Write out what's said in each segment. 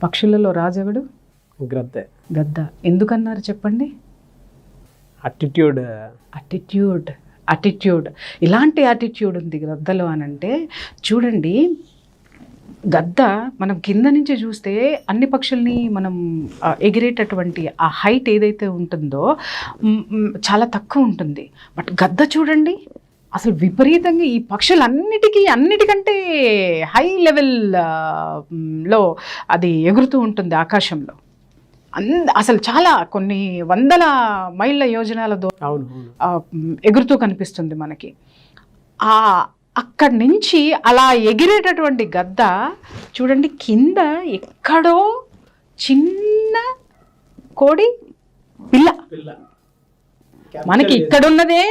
పక్షులలో రాజెవడు? గ్రద్ద. గద్ద. ఎందుకన్నారు చెప్పండి? అటిట్యూడ్. ఇలాంటి యాటిట్యూడ్ ఉంది గద్దలో అని అంటే చూడండి. గద్ద మనం కింద నుంచి చూస్తే అన్ని పక్షుల్ని మనం ఎగిరేటటువంటి ఆ హైట్ ఏదైతే ఉంటుందో చాలా తక్కువ ఉంటుంది. బట్ గద్ద చూడండి అసలు విపరీతంగా ఈ అన్నిటికంటే హై లెవెల్లో అది ఎగురుతూ ఉంటుంది ఆకాశంలో. అసలు చాలా కొన్ని వందల మైళ్ళ యోజనాల దూరం ఎగురుతూ కనిపిస్తుంది మనకి. అక్కడి నుంచి అలా ఎగిరేటటువంటి గద్ద చూడండి, కింద ఎక్కడో చిన్న కోడి పిల్ల. మనకి ఇక్కడున్నదే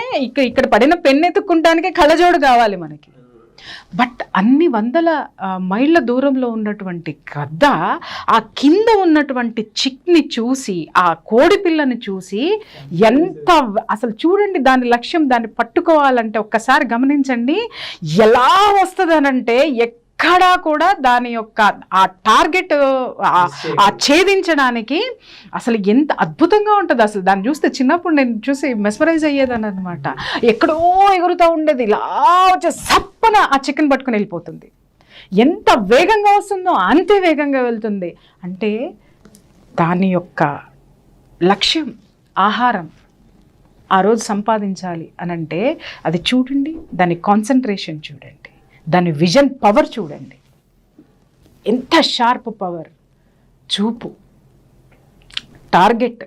ఇక్కడ పడిన పెన్ను ఎత్తుక్కుంటానికే కళ్ళజోడు కావాలి మనకి. బట్ అన్ని వందల మైళ్ళ దూరంలో ఉన్నటువంటి గద్ద ఆ కింద ఉన్నటువంటి చిక్ని చూసి, ఆ కోడి పిల్లని చూసి ఎంత అసలు చూడండి దాని లక్ష్యం, దాన్ని పట్టుకోవాలంటే ఒక్కసారి గమనించండి ఎలా వస్తుందనంటే ఎక్కడా కూడా దాని యొక్క ఆ టార్గెట్ ఆ ఛేదించడానికి అసలు ఎంత అద్భుతంగా ఉంటుంది. అసలు దాన్ని చూస్తే చిన్నప్పుడు నేను చూసి మెస్మరైజ్ అయ్యేదాన్ని అనమాట. ఎక్కడో ఎగురుతూ ఉండేది, ఇలా వచ్చే సప్పన ఆ చికెన్ పట్టుకుని వెళ్ళిపోతుంది. ఎంత వేగంగా వస్తుందో అంతే వేగంగా వెళ్తుంది. అంటే దాని యొక్క లక్ష్యం ఆహారం ఆ రోజు సంపాదించాలి అని అంటే అది చూడండి, దాని కాన్సన్ట్రేషన్ చూడండి, దాని విజన్ పవర్ చూడండి, ఎంత షార్ప్ పవర్, చూపు, టార్గెట్,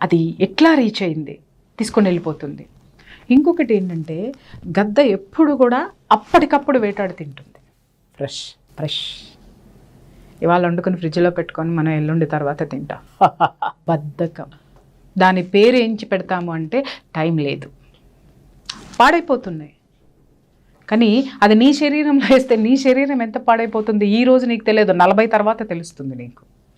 అది ఎట్లా రీచ్ అయింది తీసుకొని వెళ్ళిపోతుంది. ఇంకొకటి ఏంటంటే గద్ద ఎప్పుడు కూడా అప్పటికప్పుడు వేటాడి తింటుంది. ఫ్రెష్ ఇవాళ వండుకొని ఫ్రిడ్జ్లో పెట్టుకొని మనం ఎల్లుండి తర్వాత తింటాం. బద్ధకం. దాని పేరు ఏంచి పెడతాము అంటే టైం లేదు, పాడైపోతున్నాయి. కానీ అది నీ శరీరంలో వేస్తే నీ శరీరం ఎంత పాడైపోతుంది ఈ రోజు నీకు తెలియదు, 40 తర్వాత తెలుస్తుంది నీకు.